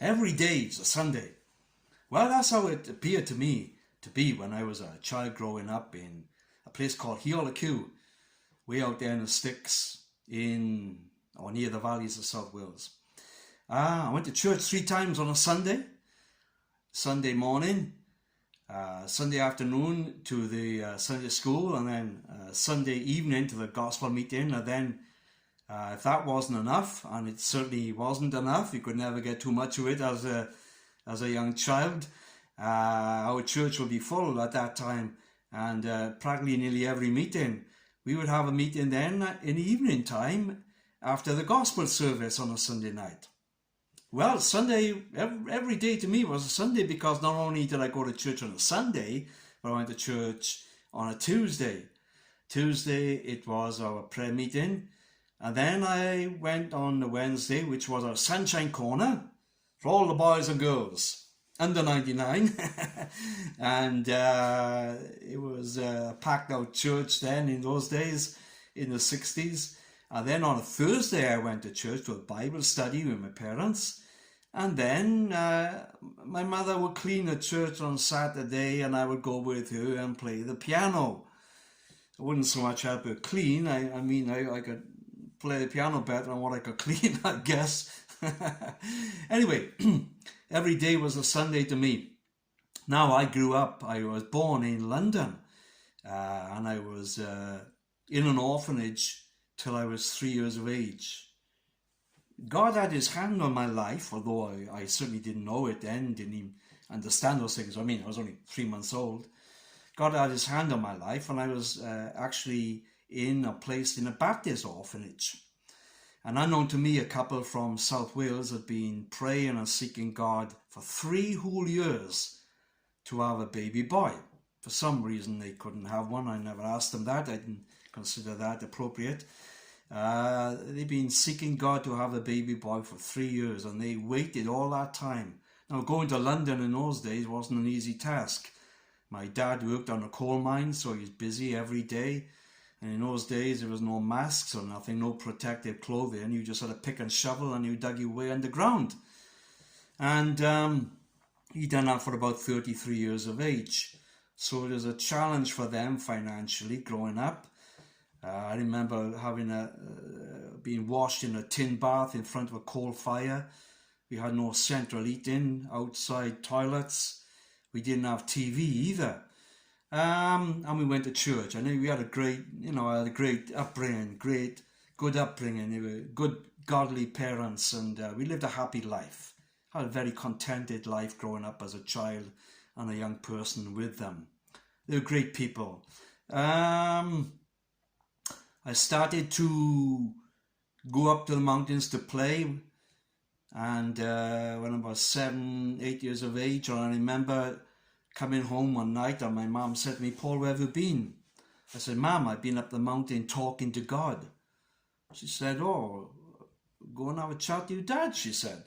Every day is a Sunday. Well, that's how it appeared to me to be when I was a child growing up in a place called Heolacu, way out there in the sticks in or near the valleys of South Wales. I went to church 3 times on a Sunday. Sunday morning, Sunday afternoon to the Sunday school, and then Sunday evening to the gospel meeting. And then if that wasn't enough, and it certainly wasn't enough, you could never get too much of it as a young child, our church would be full at that time, and practically nearly every meeting we would have a meeting then in the evening time after the gospel service on a Sunday night. Well, Sunday, every day to me was a Sunday, because not only did I go to church on a Sunday, but I went to church on a Tuesday. Tuesday, it was our prayer meeting. And then I went on the Wednesday, which was our sunshine corner for all the boys and girls under 99. And it was a packed out church then in those days, in the 60s. And then on a Thursday, I went to church to a Bible study with my parents. And then my mother would clean the church on Saturday, and I would go with her and play the piano. I wouldn't so much help her clean. I could play the piano better than what I could clean, I guess. Anyway, every day was a Sunday to me. Now, I grew up, I was born in London, and I was in an orphanage till I was 3 years of age. God had his hand on my life, although I certainly didn't know it then, didn't even understand those things. I was only 3 months old. God had his hand on my life, and I was actually placed in a Baptist orphanage. And unknown to me, a couple from South Wales had been praying and seeking God for 3 whole years to have a baby boy. For some reason, they couldn't have one. I never asked them that. I didn't consider that appropriate. They've been seeking God to have a baby boy for 3 years, and they waited all that time. Now, going to London in those days wasn't an easy task. My dad worked on a coal mine, so he was busy every day. And in those days, there was no masks or nothing, no protective clothing. You just had a pick and shovel, and you dug your way underground. And he done that for about 33 years of age. So it was a challenge for them financially growing up. I remember having being washed in a tin bath in front of a coal fire. We had no central heating, outside toilets. We didn't have TV either. And we went to church. I knew we had a great, upbringing, good upbringing. They were good, godly parents, and we lived a happy life. Had a very contented life growing up as a child and a young person with them. They were great people. I started to go up to the mountains to play, and when I was 7, 8 years of age, and I remember coming home one night and my mum said to me, "Paul, where have you been?" I said, "Mum, I've been up the mountain talking to God." She said, "Oh, go and have a chat to your dad," she said.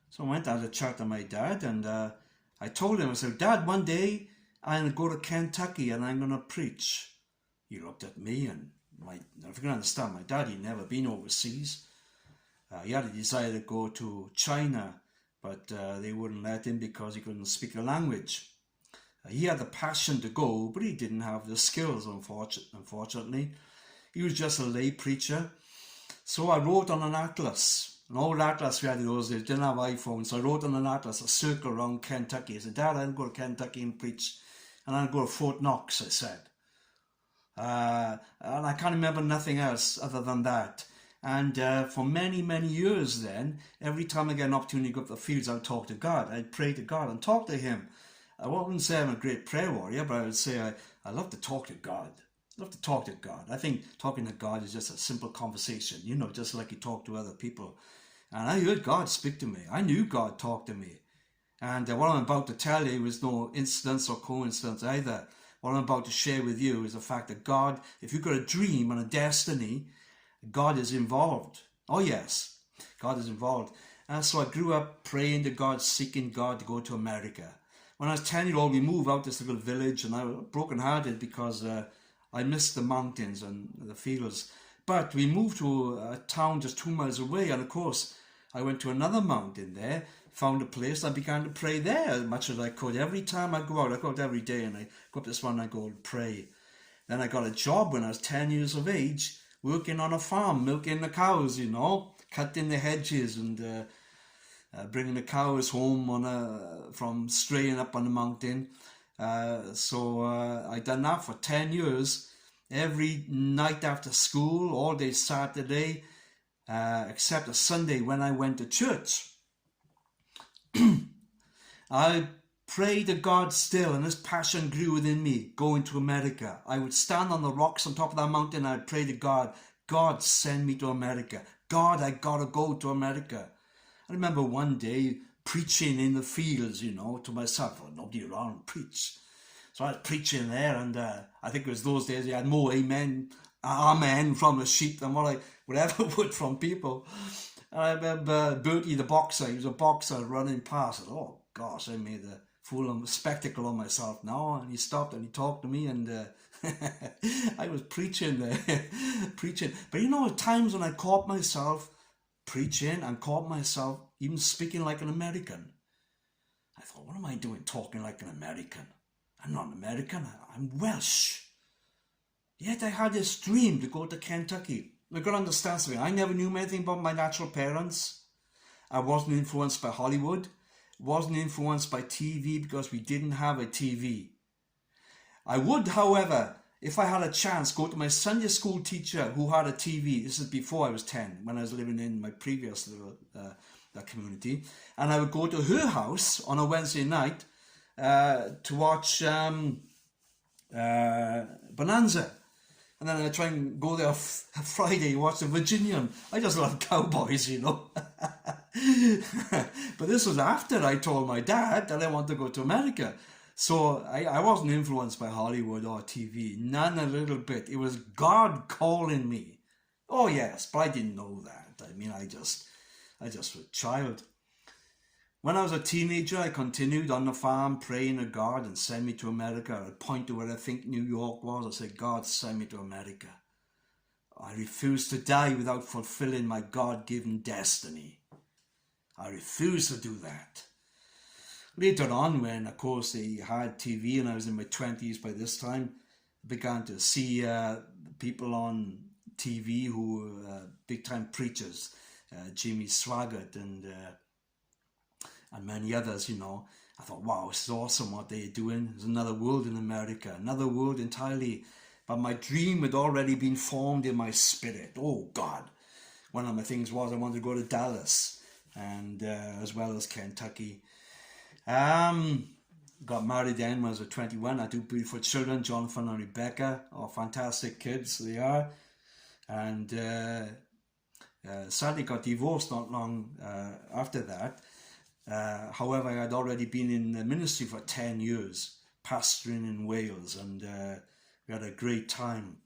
So I went and had a chat to my dad, and I told him, I said, "Dad, one day I'm going to go to Kentucky and I'm going to preach." He looked at me, and if you can understand, my dad, he'd never been overseas. He had a desire to go to China, but they wouldn't let him because he couldn't speak the language. He had the passion to go, but he didn't have the skills, unfortunately. He was just a lay preacher. So I wrote on an atlas, an old atlas we had in those days, didn't have iPhones, so I wrote on an atlas a circle around Kentucky. I said, "Dad, I'm going to go to Kentucky and preach, and I'm going to go to Fort Knox," I said. And I can't remember nothing else other than that. And for many, many years then, every time I get an opportunity to go up the fields, I'd talk to God. I'd pray to God and talk to him. I wouldn't say I'm a great prayer warrior, but I would say I love to talk to God. I love to talk to God. I think talking to God is just a simple conversation, just like you talk to other people. And I heard God speak to me. I knew God talked to me. And what I'm about to tell you was no incidence or coincidence either. What I'm about to share with you is the fact that God, if you've got a dream and a destiny, God is involved. Oh yes, God is involved. And so I grew up praying to God, seeking God to go to America. When I was 10-year-old, we moved out this little village, and I was broken-hearted because I missed the mountains and the fields. But we moved to a town just 2 miles away, and of course, I went to another mountain there, found a place, I began to pray there as much as I could. Every time I go out every day, and I go up this one, I go and pray. Then I got a job when I was 10 years of age, working on a farm, milking the cows, cutting the hedges and bringing the cows home from straying up on the mountain. So I done that for 10 years, every night after school, all day Saturday, except a Sunday when I went to church. I prayed to God still, and this passion grew within me, going to America. I would stand on the rocks on top of that mountain, and I'd pray to God, God, send me to America. God, I gotta go to America. I remember one day preaching in the fields, to myself. Well, nobody around, preach. So I was preaching there, and I think it was those days you had more amen from the sheep than what I would ever would from people. And I remember Bertie the boxer, he was a boxer running past. I thought, oh gosh, I made a spectacle of myself now. And he stopped and he talked to me, and I was preaching there, preaching. But at times when I caught myself preaching and caught myself even speaking like an American, I thought, what am I doing talking like an American? I'm not an American, I'm Welsh. Yet I had this dream to go to Kentucky. You've got to understand something. I never knew anything about my natural parents. I wasn't influenced by Hollywood. Wasn't influenced by TV because we didn't have a TV. I would, however, if I had a chance, go to my Sunday school teacher who had a TV. This is before I was 10, when I was living in my previous little community. And I would go to her house on a Wednesday night to watch Bonanza. And then I try and go there Friday, watch the Virginian. I just love cowboys, But this was after I told my dad that I wanted to go to America. So I wasn't influenced by Hollywood or TV, none a little bit. It was God calling me. Oh yes, but I didn't know that. I just was a child. When I was a teenager, I continued on the farm praying to God and send me to America. I'd point to where I think New York was. I said, God, send me to America. I refuse to die without fulfilling my God-given destiny. I refuse to do that. Later on, when, of course, they had TV and I was in my 20s by this time, I began to see people on TV who were big-time preachers, Jimmy Swaggart and many others, I thought, wow, this is awesome what they're doing. There's another world in America, another world entirely. But my dream had already been formed in my spirit. Oh, God. One of my things was I wanted to go to Dallas, and as well as Kentucky. Got married then when I was 21. I had two beautiful children, Jonathan and Rebecca. Oh, fantastic kids they are. And sadly got divorced not long after that. However, I had already been in the ministry for 10 years, pastoring in Wales, and we had a great time.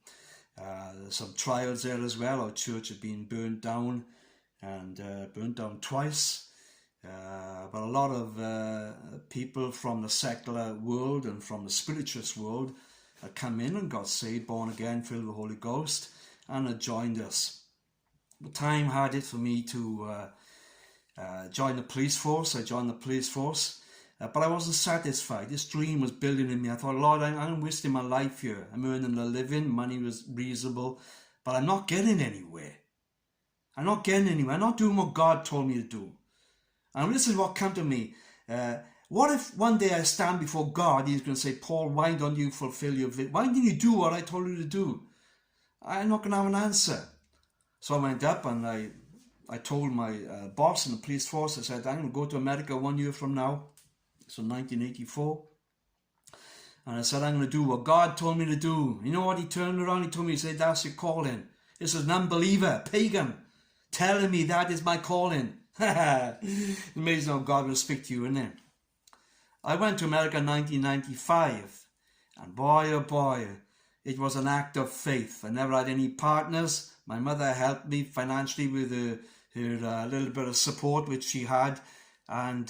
Some trials there as well. Our church had been burnt down, and burnt down twice. But a lot of people from the secular world and from the spiritualist world had come in and got saved, born again, filled with the Holy Ghost, and had joined us. The time had it for me to join the police force. I joined the police force, but I wasn't satisfied. This dream was building in me. I thought, Lord, I'm wasting my life here. I'm earning a living, money was reasonable, but I'm not getting anywhere. I'm not doing what God told me to do. And this is what came to me. What if one day I stand before God, he's going to say, Paul, why don't you fulfill your vision? Why didn't you do what I told you to do? I'm not going to have an answer. So I went up and I told my boss in the police force, I said, I'm going to go to America 1 year from now. So 1984. And I said, I'm going to do what God told me to do. You know what? He turned around, he told me, he said, that's your calling. This is an unbeliever, pagan, telling me that is my calling. Amazing how God will speak to you, isn't it? I went to America in 1995. And boy, oh boy, it was an act of faith. I never had any partners. My mother helped me financially with her little bit of support which she had, and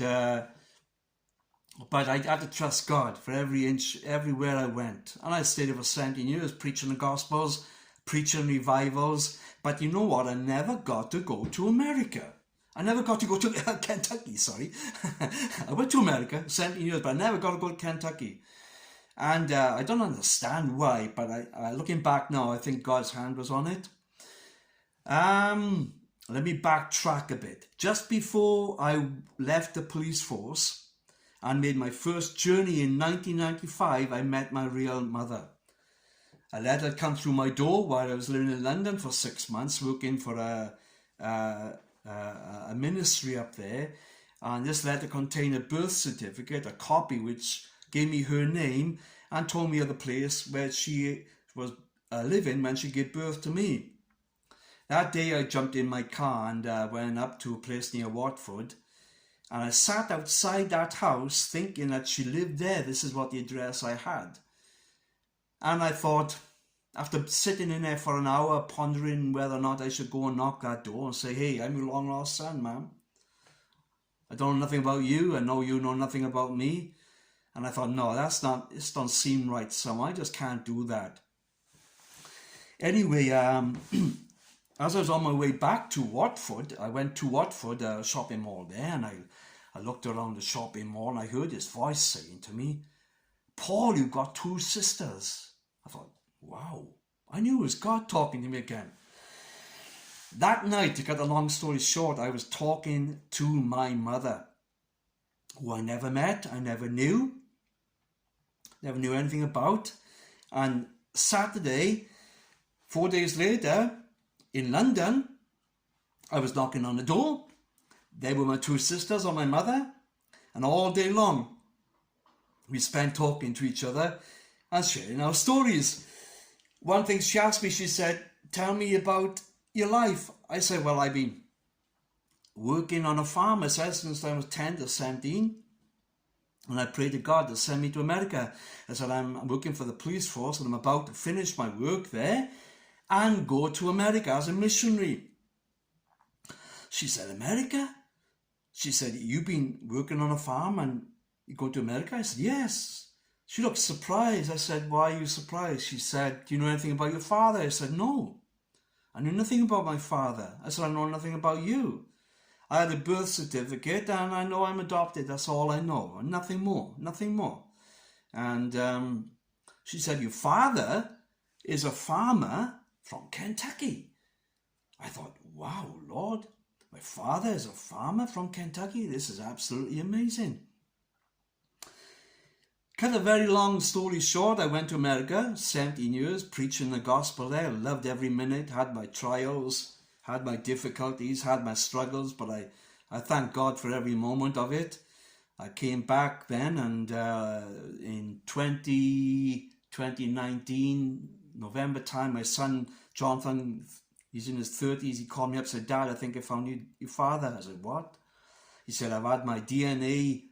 but I had to trust God for every inch, everywhere I went. And I stayed there for 17 years, preaching the Gospels, preaching revivals. But you know what? I never got to go to America. I never got to go to Kentucky, sorry. I went to America, 17 years, but I never got to go to Kentucky. And I don't understand why, but looking back now, I think God's hand was on it. Let me backtrack a bit. Just before I left the police force and made my first journey in 1995, I met my real mother. A letter had come through my door while I was living in London for 6 months, working for a ministry up there. And this letter contained a birth certificate, a copy which gave me her name and told me of the place where she was living when she gave birth to me. That day I jumped in my car and went up to a place near Watford, and I sat outside that house thinking that she lived there. This is what the address I had. And I thought, after sitting in there for an hour pondering whether or not I should go and knock that door and say, hey, I'm your long lost son, ma'am. I don't know nothing about you. I know you know nothing about me. And I thought, no, this don't seem right, so I just can't do that. Anyway, as I was on my way back to Watford, I went to Watford, shopping mall there, and I looked around the shopping mall and I heard this voice saying to me, Paul, you've got 2 sisters. I thought, wow, I knew it was God talking to me again. That night, to cut a long story short, I was talking to my mother, who I never met, I never knew anything about. And Saturday, 4 days later, in London, I was knocking on the door. There were my 2 sisters or my mother, and all day long we spent talking to each other and sharing our stories. One thing she asked me, she said, tell me about your life. I said, well, I've been working on a farm, I said, since I was 10 to 17. And I prayed to God to send me to America. I said, I'm working for the police force and I'm about to finish my work there and go to America as a missionary. She said, America? She said, you've been working on a farm and you go to America? I said, yes. She looked surprised. I said, why are you surprised? She said, do you know anything about your father? I said, no. I knew nothing about my father. I said, I know nothing about you. I had a birth certificate and I know I'm adopted. That's all I know. Nothing more. Nothing more. And she said, your father is a farmer from Kentucky. I thought, wow, Lord, my father is a farmer from Kentucky. This is absolutely amazing. Cut a very long story short, I went to America, 17 years, preaching the gospel there. Loved every minute, had my trials, had my difficulties, had my struggles, but I thank God for every moment of it. I came back then, and in 2019, November time, my son Jonathan, he's in his 30s, he called me up and said, Dad, I think I found your father. I said, what? He said, I've had my DNA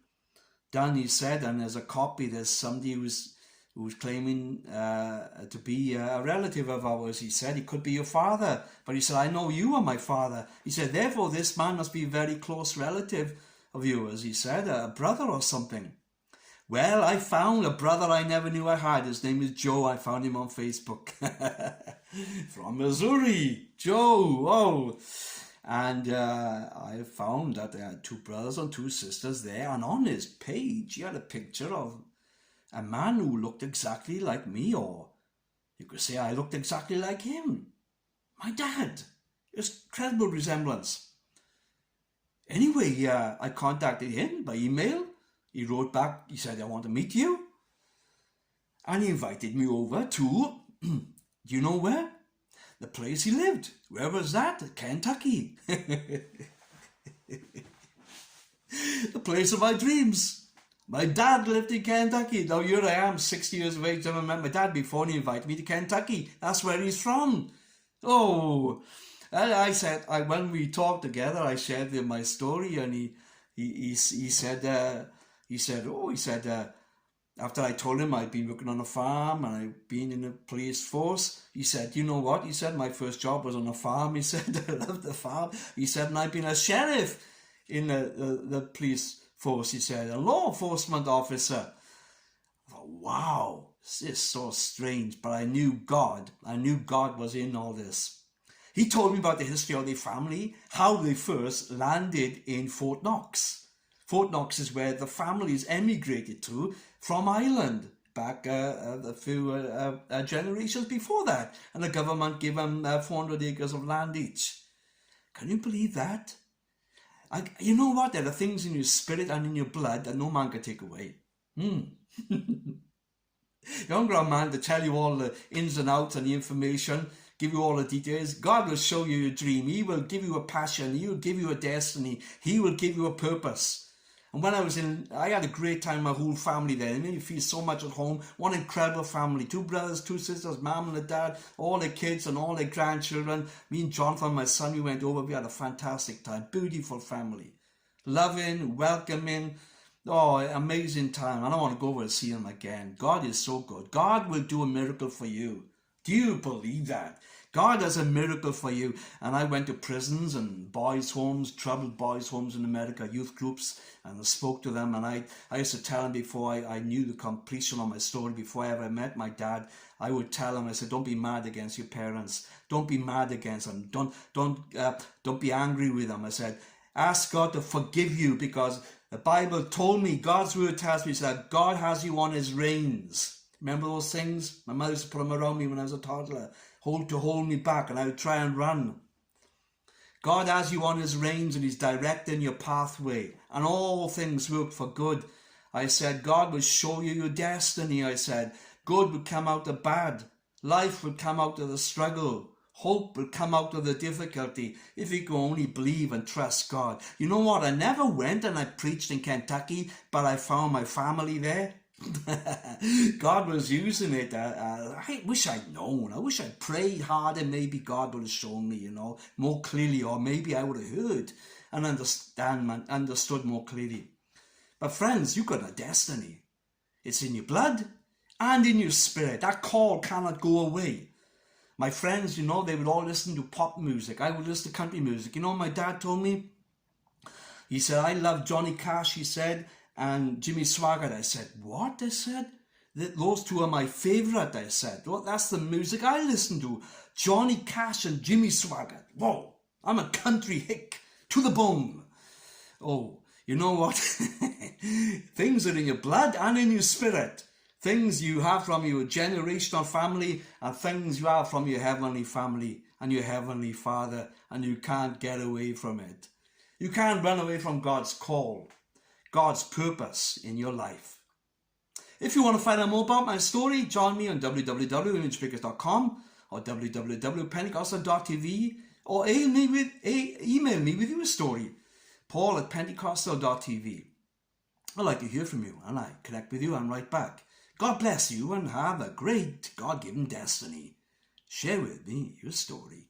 done, he said, and there's a copy. There's somebody who's claiming to be a relative of ours. He said, he could be your father. But he said, I know you are my father. He said, therefore, this man must be a very close relative of yours. He said, a brother or something. Well, I found a brother I never knew I had. His name is Joe. I found him on Facebook. From Missouri. Joe. Oh. And I found that there had 2 brothers and 2 sisters there. And on his page, he had a picture of a man who looked exactly like me. Or you could say I looked exactly like him. My dad. It's incredible resemblance. Anyway, I contacted him by email. He wrote back, he said, I want to meet you. And he invited me over to, do you know where? The place he lived. Where was that? Kentucky. The place of my dreams. My dad lived in Kentucky. Now here I am, 60 years of age. I never met my dad before and he invited me to Kentucky. That's where he's from. Oh, I said, when we talked together, I shared with him my story, and he said, after I told him I'd been working on a farm and I'd been in the police force, he said, you know what? He said, my first job was on a farm. He said, I loved the farm. He said, and I've been a sheriff in the police force, he said, a law enforcement officer. I thought, wow, this is so strange. But I knew God. I knew God was in all this. He told me about the history of their family, how they first landed in Fort Knox. Fort Knox is where the families emigrated to from Ireland back a few generations before that. And the government gave them 400 acres of land each. Can you believe that? You know what? There are things in your spirit and in your blood that no man can take away. Younger a man to tell you all the ins and outs and the information, give you all the details. God will show you your dream. He will give you a passion. He will give you a destiny. He will give you a purpose. And when I had a great time, my whole family there. It made me feel so much at home. One incredible family. 2 brothers, 2 sisters, mom and a dad, all their kids and all their grandchildren. Me and Jonathan, my son, we went over. We had a fantastic time. Beautiful family. Loving, welcoming. Oh, amazing time. And I want to go over and see him again. God is so good. God will do a miracle for you. Do you believe that? God does a miracle for you. And I went to prisons and boys' homes, troubled boys' homes in America, youth groups, and I spoke to them. And I used to tell them before I knew the completion of my story, before I ever met my dad, I would tell them, I said, don't be mad against your parents. Don't be mad against them. Don't be angry with them. I said, ask God to forgive you, because the Bible told me, God's word tells me that God has you on his reins. Remember those things? My mother used to put them around me when I was a toddler, to hold me back, and I would try and run. God has you on his reins and he's directing your pathway, and all things work for good. I said, God will show you your destiny. I said, good will come out of bad. Life will come out of the struggle. Hope will come out of the difficulty if you can only believe and trust God. You know what? I never went and I preached in Kentucky, but I found my family there. God was using it. I wish I'd known. I wish I'd prayed harder. Maybe God would have shown me, more clearly, or maybe I would have heard and understood more clearly. But friends, you've got a destiny. It's in your blood and in your spirit. That call cannot go away. My friends, they would all listen to pop music. I would listen to country music. My dad told me, he said, I love Johnny Cash, he said, and Jimmy Swaggart. I said, what? I said, those two are my favourite. I said, well, that's the music I listen to. Johnny Cash and Jimmy Swaggart. Whoa, I'm a country hick to the bone. Oh, you know what? Things are in your blood and in your spirit. Things you have from your generational family and things you have from your heavenly family and your heavenly Father, and you can't get away from it. You can't run away from God's call, God's purpose in your life. If you want to find out more about my story, join me on www.imagebreakers.com or www.pentecostal.tv, or email me with your story, paul@pentecostal.tv. I'd like to hear from you, and I connect with you and write back. God bless you and have a great God-given destiny. Share with me your story.